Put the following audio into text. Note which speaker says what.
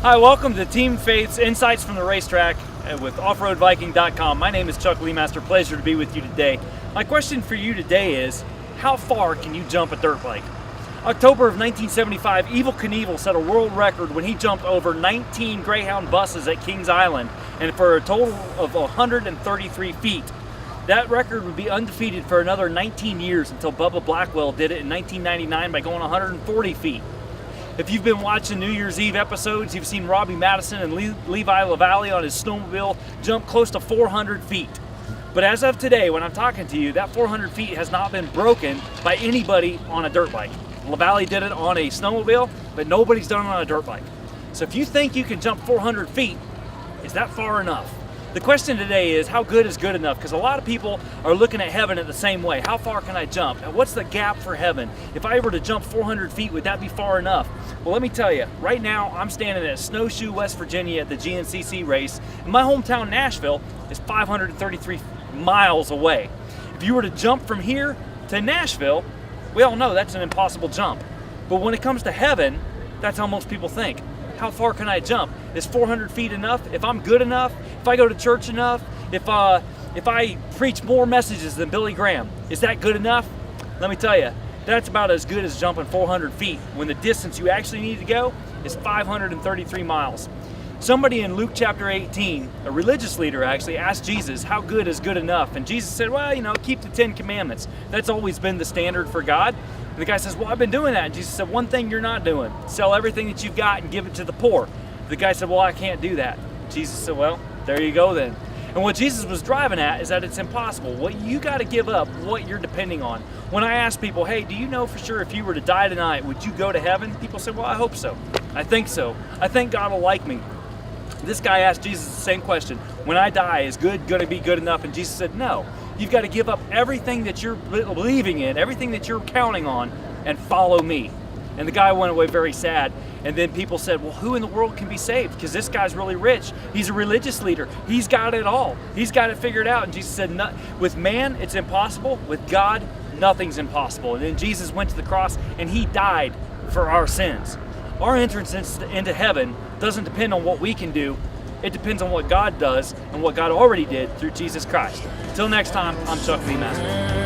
Speaker 1: Hi, welcome to Team Faith's Insights from the Racetrack with OffRoadViking.com. My name is Chuck Leemaster. Pleasure to be with you today. My question for you today is, how far can you jump a dirt bike? October of 1975, Evel Knievel set a world record when he jumped over 19 Greyhound buses at Kings Island, and for a total of 133 feet. That record would be undefeated for another 19 years until Bubba Blackwell did it in 1999 by going 140 feet. If you've been watching New Year's Eve episodes, you've seen Robbie Madison and Levi LaValle on his snowmobile jump close to 400 feet. But as of today, when I'm talking to you, that 400 feet has not been broken by anybody on a dirt bike. LaValle did it on a snowmobile, but nobody's done it on a dirt bike. So if you think you can jump 400 feet, is that far enough? The question today is, how good is good enough? Because a lot of people are looking at heaven in the same way. How far can I jump? And what's the gap for heaven? If I were to jump 400 feet, would that be far enough? Well, let me tell you, right now I'm standing at Snowshoe, West Virginia at the GNCC race. And my hometown, Nashville, is 533 miles away. If you were to jump from here to Nashville, we all know that's an impossible jump. But when it comes to heaven, that's how most people think. How far can I jump? Is 400 feet enough? If I'm good enough, if I go to church enough, if I preach more messages than Billy Graham, is that good enough? Let me tell you, that's about as good as jumping 400 feet when the distance you actually need to go is 533 miles. Somebody in Luke chapter 18, a religious leader actually, asked Jesus, how good is good enough? And Jesus said, well, keep the 10 commandments. That's always been the standard for God. And the guy says, well, I've been doing that. And Jesus said, one thing you're not doing, sell everything that you've got and give it to the poor. The guy said, well, I can't do that. Jesus said, well, there you go then. And what Jesus was driving at is that it's impossible. What you got to give up, what you're depending on. When I ask people, hey, do you know for sure if you were to die tonight, would you go to heaven? People say, well, I hope so. I think so. I think God will like me. This guy asked Jesus the same question. When I die, is good going to be good enough? And Jesus said, no. You've got to give up everything that you're believing in, everything that you're counting on, and follow me. And the guy went away very sad. And then people said, well, who in the world can be saved? Because this guy's really rich. He's a religious leader. He's got it all. He's got it figured out. And Jesus said, with man, it's impossible. With God, nothing's impossible. And then Jesus went to the cross and he died for our sins. Our entrance into heaven doesn't depend on what we can do. It depends on what God does and what God already did through Jesus Christ. Until next time, I'm Chuck Leemaster.